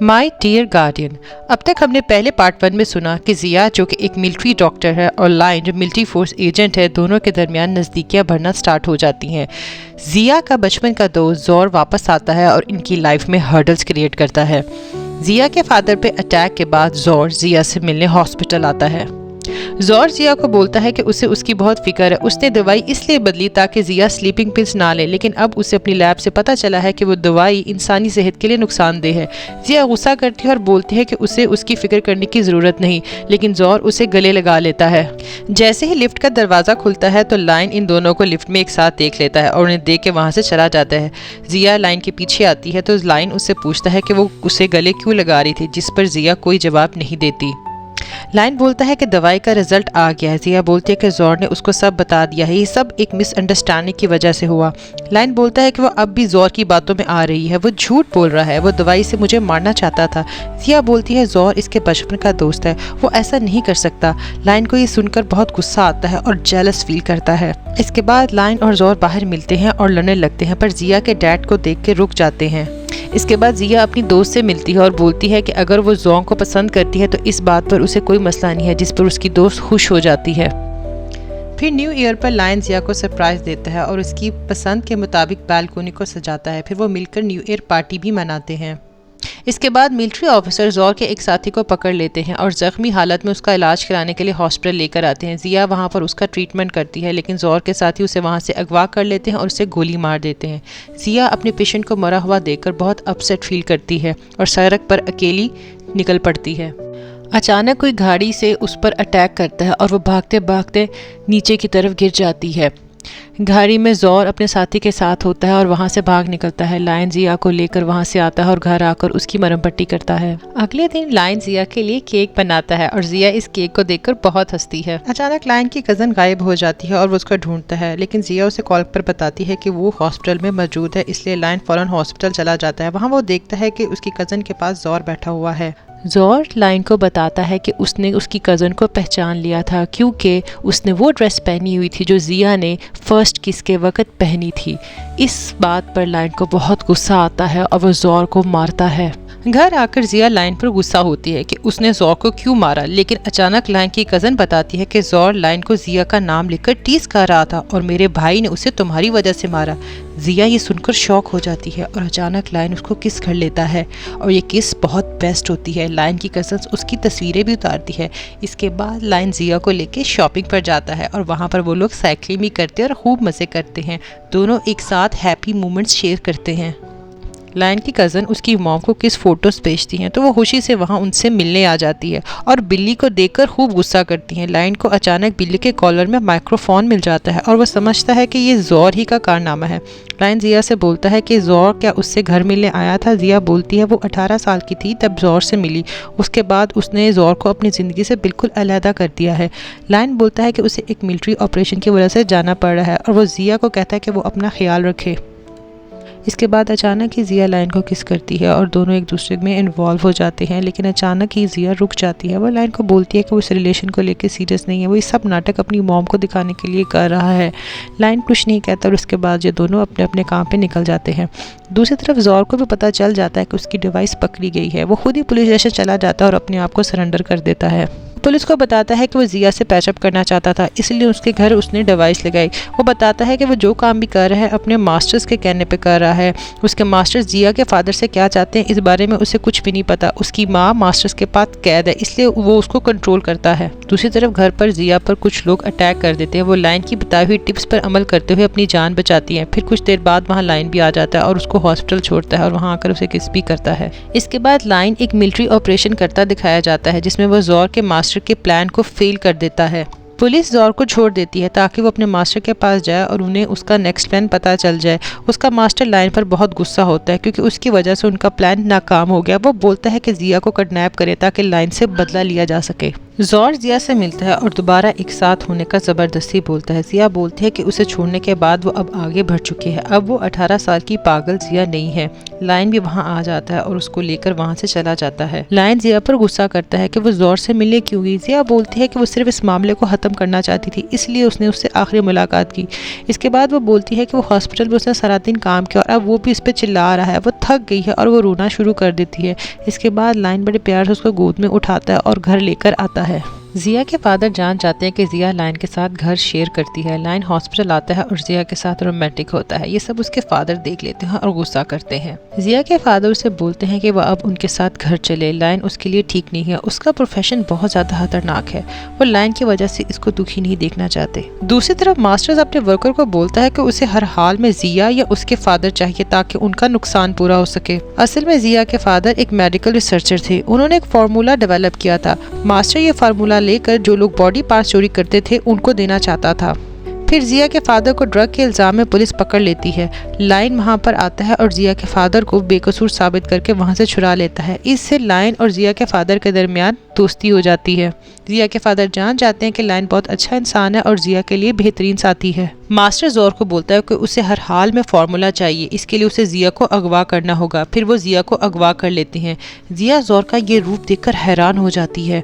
My dear guardian. अब तक हमने पहले पार्ट 1 में सुना कि जिया जो कि एक मिलिट्री डॉक्टर है और लाइन जो मिलिट्री फोर्स एजेंट है, दोनों के दरमियान नज़दीकियाँ बढ़ना स्टार्ट हो जाती हैं। जिया का बचपन का दोस्त ज़ोर वापस आता है और इनकी लाइफ में हर्डल्स क्रिएट करता है। जिया के फादर पे अटैक के बाद ज़ोर जिया से मिलने हॉस्पिटल आता है। ज़ोर जिया को बोलता है कि उसे उसकी बहुत फिक्र है। उसने दवाई इसलिए बदली ताकि जिया स्लीपिंग पिल्स ना ले, लेकिन अब उसे अपनी लैब से पता चला है कि वो दवाई इंसानी सेहत के लिए नुकसानदेह है। जिया गुस्सा करती है और बोलती है कि उसे उसकी फिक्र करने की ज़रूरत नहीं, लेकिन ज़ोर उसे गले लगा लेता है। जैसे ही लिफ्ट का दरवाज़ा खुलता है तो लाइन इन दोनों को लिफ्ट में एक साथ देख लेता है और उन्हें देख के वहाँ से चला जाता है। जिया लाइन के पीछे आती है तो लाइन उससे पूछता है कि वो उसे गले क्यों लगा रही थी, जिस पर जिया कोई जवाब नहीं देती। लाइन बोलता है कि दवाई का रिजल्ट आ गया है। जिया बोलती है कि ज़ोर ने उसको सब बता दिया है, ये सब एक मिसअंडरस्टैंडिंग की वजह से हुआ। लाइन बोलता है कि वो अब भी ज़ोर की बातों में आ रही है, वो झूठ बोल रहा है, वो दवाई से मुझे मारना चाहता था। जिया बोलती है ज़ोर इसके बचपन का दोस्त है, वो ऐसा नहीं कर सकता। लाइन को ये सुनकर बहुत गुस्सा आता है और जेलस फील करता है। इसके बाद लाइन और ज़ोर बाहर मिलते हैं और लड़ने लगते हैं, पर जिया के डैड को देख के रुक जाते हैं। इसके बाद जिया अपनी दोस्त से मिलती है और बोलती है कि अगर वो ज़ोर को पसंद करती है तो इस बात पर उसे कोई मसला नहीं है, जिस पर उसकी दोस्त खुश हो जाती है। फिर न्यू ईयर पर लाइन जिया को सरप्राइज देता है और उसकी पसंद के मुताबिक बालकोनी को सजाता है। फिर वो मिलकर न्यू ईयर पार्टी भी मनाते हैं। इसके बाद मिलिट्री ऑफिसर ज़ोर के एक साथी को पकड़ लेते हैं और ज़ख्मी हालत में उसका इलाज कराने के लिए हॉस्पिटल लेकर आते हैं। जिया वहां पर उसका ट्रीटमेंट करती है, लेकिन ज़ोर के साथी उसे वहां से अगवा कर लेते हैं और उसे गोली मार देते हैं। जिया अपने पेशेंट को मरा हुआ देखकर बहुत अपसेट फील करती है और सड़क पर अकेली निकल पड़ती है। अचानक कोई गाड़ी से उस पर अटैक करता है और वो भागते भागते नीचे की तरफ गिर जाती है। गाड़ी में ज़ोर अपने साथी के साथ होता है और वहाँ से भाग निकलता है। लाइन जिया को लेकर वहाँ से आता है और घर आकर उसकी मरहम पट्टी करता है। अगले दिन लाइन जिया के लिए केक बनाता है और जिया इस केक को देखकर बहुत हंसती है। अचानक लाइन की कज़न गायब हो जाती है और वो उसको ढूंढता है, लेकिन जिया उसे कॉल पर बताती है कि वो हॉस्पिटल में मौजूद है, इसलिए लाइन फ़ौरन हॉस्पिटल चला जाता है। वहाँ वो देखता है कि उसकी कज़न के पास ज़ोर बैठा हुआ है। ज़ोर लाइन को बताता है कि उसने उसकी कज़न को पहचान लिया था क्योंकि उसने वो ड्रेस पहनी हुई थी जो जिया ने फर्स्ट किस के वक्त पहनी थी। इस बात पर लाइन को बहुत गुस्सा आता है और वो ज़ोर को मारता है। घर आकर जिया लाइन पर गुस्सा होती है कि उसने ज़ोर को क्यों मारा, लेकिन अचानक लाइन की कज़न बताती है कि ज़ोर लाइन को जिया का नाम लेकर टीज़ कर रहा था और मेरे भाई ने उसे तुम्हारी वजह से मारा। जिया ये सुनकर शॉक हो जाती है और अचानक लाइन उसको किस कर लेता है और ये किस बहुत बेस्ट होती है। लाइन की कज़न उसकी तस्वीरें भी उतारती है। इसके बाद लाइन जिया को लेके शॉपिंग पर जाता है और वहाँ पर वो लोग साइकिलिंग भी करते हैं और खूब मज़े करते हैं। दोनों एक साथ हैप्पी मोमेंट्स शेयर करते हैं। लाइन की कज़न उसकी मॉम को किस फ़ोटोज़ भेजती हैं तो वो खुशी से वहाँ उनसे मिलने आ जाती है और बिल्ली को देखकर खूब गुस्सा करती हैं। लाइन को अचानक बिल्ली के कॉलर में माइक्रोफोन मिल जाता है और वो समझता है कि ये ज़ोर ही का कारनामा है। लाइन जिया से बोलता है कि ज़ोर क्या उससे घर मिलने आया था। जिया बोलती है वो 18 साल की थी तब ज़ोर से मिली, उसके बाद उसने ज़ोर को अपनी ज़िंदगी से बिल्कुल अलहदा कर दिया है। लाइन बोलता है कि उसे एक मिलिट्री ऑपरेशन की वजह से जाना पड़ रहा है और वो जिया को कहता है कि वो अपना ख्याल रखे। इसके बाद अचानक ही जिया लाइन को किस करती है और दोनों एक दूसरे में इन्वॉल्व हो जाते हैं, लेकिन अचानक ही जिया रुक जाती है। वो लाइन को बोलती है कि वो इस रिलेशन को लेकर सीरियस नहीं है, वो ये सब नाटक अपनी मॉम को दिखाने के लिए कर रहा है। लाइन कुछ नहीं कहता और उसके बाद ये दोनों अपने अपने काम पे निकल जाते हैं। दूसरी तरफ ज़ोर को भी पता चल जाता है कि उसकी डिवाइस पकड़ी गई है। वो खुद ही पुलिस स्टेशन चला जाता है और अपने आप को सरेंडर कर देता है। पुलिस को बताता है कि वो जिया से पैचअप करना चाहता था, इसलिए उसके घर उसने डिवाइस लगाई। वो बताता है कि वो जो काम भी कर रहा है अपने मास्टर्स के कहने पे कर रहा है। उसके मास्टर्स जिया के फादर से क्या चाहते हैं इस बारे में उसे कुछ भी नहीं पता। उसकी माँ मास्टर्स के पास कैद है, इसलिए वो उसको कंट्रोल करता है। दूसरी तरफ घर पर जिया पर कुछ लोग अटैक कर देते हैं। वो लाइन की बताई हुई टिप्स पर अमल करते हुए अपनी जान बचाती हैं। फिर कुछ देर बाद वहाँ लाइन भी आ जाता है और उसको हॉस्पिटल छोड़ता है और वहाँ आकर उसे किस भी करता है। इसके बाद लाइन एक मिलिट्री ऑपरेशन करता दिखाया जाता है जिसमें वो ज़ोर के मास्टर के प्लान को फेल कर देता है। पुलिस ज़ोर को छोड़ देती है ताकि वो अपने मास्टर के पास जाए और उन्हें उसका नेक्स्ट प्लान पता चल जाए। उसका मास्टर लाइन पर बहुत गुस्सा होता है क्योंकि उसकी वजह से उनका प्लान नाकाम हो गया। वो बोलता है कि जिया को किडनैप करे ताकि लाइन से बदला लिया जा सके। ज़ोर ज़िया से मिलता है और दोबारा एक साथ होने का ज़बरदस्ती बोलता है। ज़िया बोलती है कि उसे छोड़ने के बाद वो अब आगे बढ़ चुकी है, अब वो 18 साल की पागल ज़िया नहीं है। लायन भी वहाँ आ जाता है और उसको लेकर वहाँ से चला जाता है। लायन ज़िया पर गुस्सा करता है कि वो ज़ोर से मिलने क्यों गई। ज़िया बोलती है कि वो सिर्फ इस मामले को ख़त्म करना चाहती थी, इसलिए उसने उससे आखिरी मुलाकात की। इसके बाद वो बोलती है कि वो हॉस्पिटल में उसने सारा दिन काम किया और अब वो भी इस पर चिल्ला रहा है, वो थक गई है और वो रोना शुरू कर देती है। इसके बाद लायन बड़े प्यार से उसको गोद में उठाता है और घर लेकर आता है। ज़िया के फादर जान जाते हैं कि ज़िया लायन के साथ घर शेयर करती है। लायन हॉस्पिटल आता है और ज़िया के साथ रोमांटिक होता है। ये सब उसके फादर देख लेते हैं और गुस्सा करते हैं। ज़िया के फादर उसे बोलते हैं कि वह अब उनके साथ घर चले। लायन उसके लिए ठीक नहीं है, उसका प्रोफेशन बहुत ज़्यादा खतरनाक है। वो लायन की वजह से इसको दुखी नहीं देखना चाहते। दूसरी तरफ मास्टर्स अपने वर्कर को बोलता है कि उसे हर हाल में ज़िया या उसके फादर चाहिए ताकि उनका नुकसान पूरा हो सके। असल में ज़िया के फादर एक मेडिकल रिसर्चर थे। उन्होंने एक फार्मूला डेवलप किया था। मास्टर ये फार्मूला लेकर जो लोग बॉडी पार्ट्स चोरी करते थे उनको देना चाहता था। फिर ज़िया के फादर को ड्रग के इल्ज़ाम में पुलिस पकड़ लेती है। लायन वहाँ पर आता है और ज़िया के फादर को बेकसूर साबित करके वहाँ से छुड़ा लेता है। इससे लायन और ज़िया के फादर के दरमियान दोस्ती हो जाती है। ज़िया के फादर जान जाते हैं कि लायन बहुत अच्छा इंसान है और ज़िया के लिए बेहतरीन साथी है। मास्टर ज़ोर को बोलता है कि उसे हर हाल में फार्मूला चाहिए, इसके लिए उसे ज़िया को अगवा करना होगा। फिर वो ज़िया को अगवा कर लेते हैं। ज़िया ज़ोर का ये रूप देखकर हैरान हो जाती है।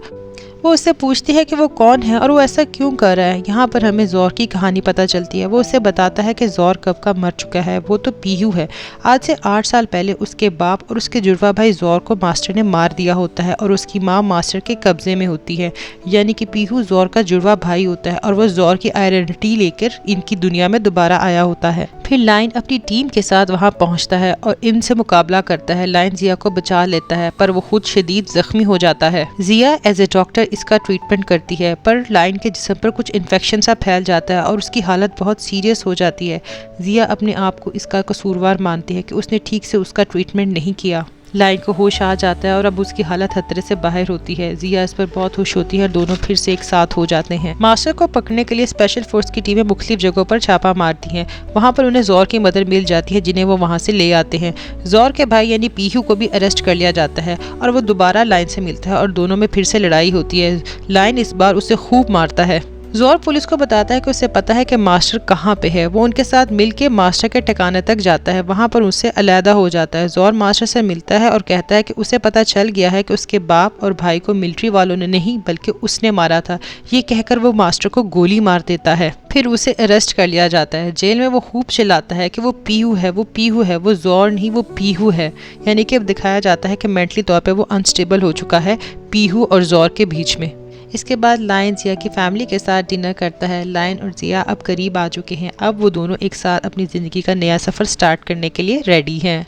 वो उससे पूछती है कि वो कौन है और वो ऐसा क्यों कर रहा है। यहाँ पर हमें ज़ोर की कहानी पता चलती है। वो उसे बताता है कि ज़ोर कब का मर चुका है, वो तो पीहू है। आज से 8 साल पहले उसके बाप और उसके जुड़वा भाई ज़ोर को मास्टर ने मार दिया होता है और उसकी माँ मास्टर के कब्जे में होती है। यानी कि पीहू ज़ोर का जुड़वा भाई होता है और वो ज़ोर की आइडेंटिटी लेकर इनकी दुनिया में दोबारा आया होता है। फिर लायन अपनी टीम के साथ वहाँ पहुँचता है और इनसे मुकाबला करता है। लायन ज़िया को बचा लेता है पर वो खुद शदीद जख्मी हो जाता है। ज़िया एज ए डॉक्टर इसका ट्रीटमेंट करती है पर लायन के जिस्म पर कुछ इन्फेक्शन सा फैल जाता है और उसकी हालत बहुत सीरियस हो जाती है। ज़िया अपने आप को इसका कसूरवार मानती है कि उसने ठीक से उसका ट्रीटमेंट नहीं किया। लायन को होश आ जाता है और अब उसकी हालत खतरे से बाहर होती है। ज़िया इस पर बहुत खुश होती है और दोनों फिर से एक साथ हो जाते हैं। मास्टर को पकड़ने के लिए स्पेशल फोर्स की टीमें मुख्तलिफ जगहों पर छापा मारती हैं। वहाँ पर उन्हें ज़ोर की मदद मिल जाती है जिन्हें वो वहाँ से ले आते हैं। ज़ोर के भाई यानी पीहू को भी अरेस्ट कर लिया जाता है और वो दोबारा लायन से मिलता है और दोनों में फिर से लड़ाई होती है। लायन इस बार उसे खूब मारता है। ज़ोर पुलिस को बताता है कि उसे पता है कि मास्टर कहाँ पे है। वो उनके साथ मिलके मास्टर के ठिकाने तक जाता है। वहाँ पर उससे अलहदा हो जाता है। ज़ोर मास्टर से मिलता है और कहता है कि उसे पता चल गया है कि उसके बाप और भाई को मिलिट्री वालों ने नहीं बल्कि उसने मारा था। ये कहकर वो मास्टर को गोली मार देता है। फिर उसे अरेस्ट कर लिया जाता है। जेल में वो खूब चिल्लाता है कि वो पीहू है, वो पीहू है, वो ज़ोर नहीं वो पीहू है। यानी कि अब दिखाया जाता है कि मेंटली तौर पर वो अनस्टेबल हो चुका है पीहू और ज़ोर के बीच में। इसके बाद लायन ज़िया की फैमिली के साथ डिनर करता है। लायन और ज़िया अब करीब आ चुके हैं। अब वो दोनों एक साथ अपनी ज़िंदगी का नया सफ़र स्टार्ट करने के लिए रेडी हैं।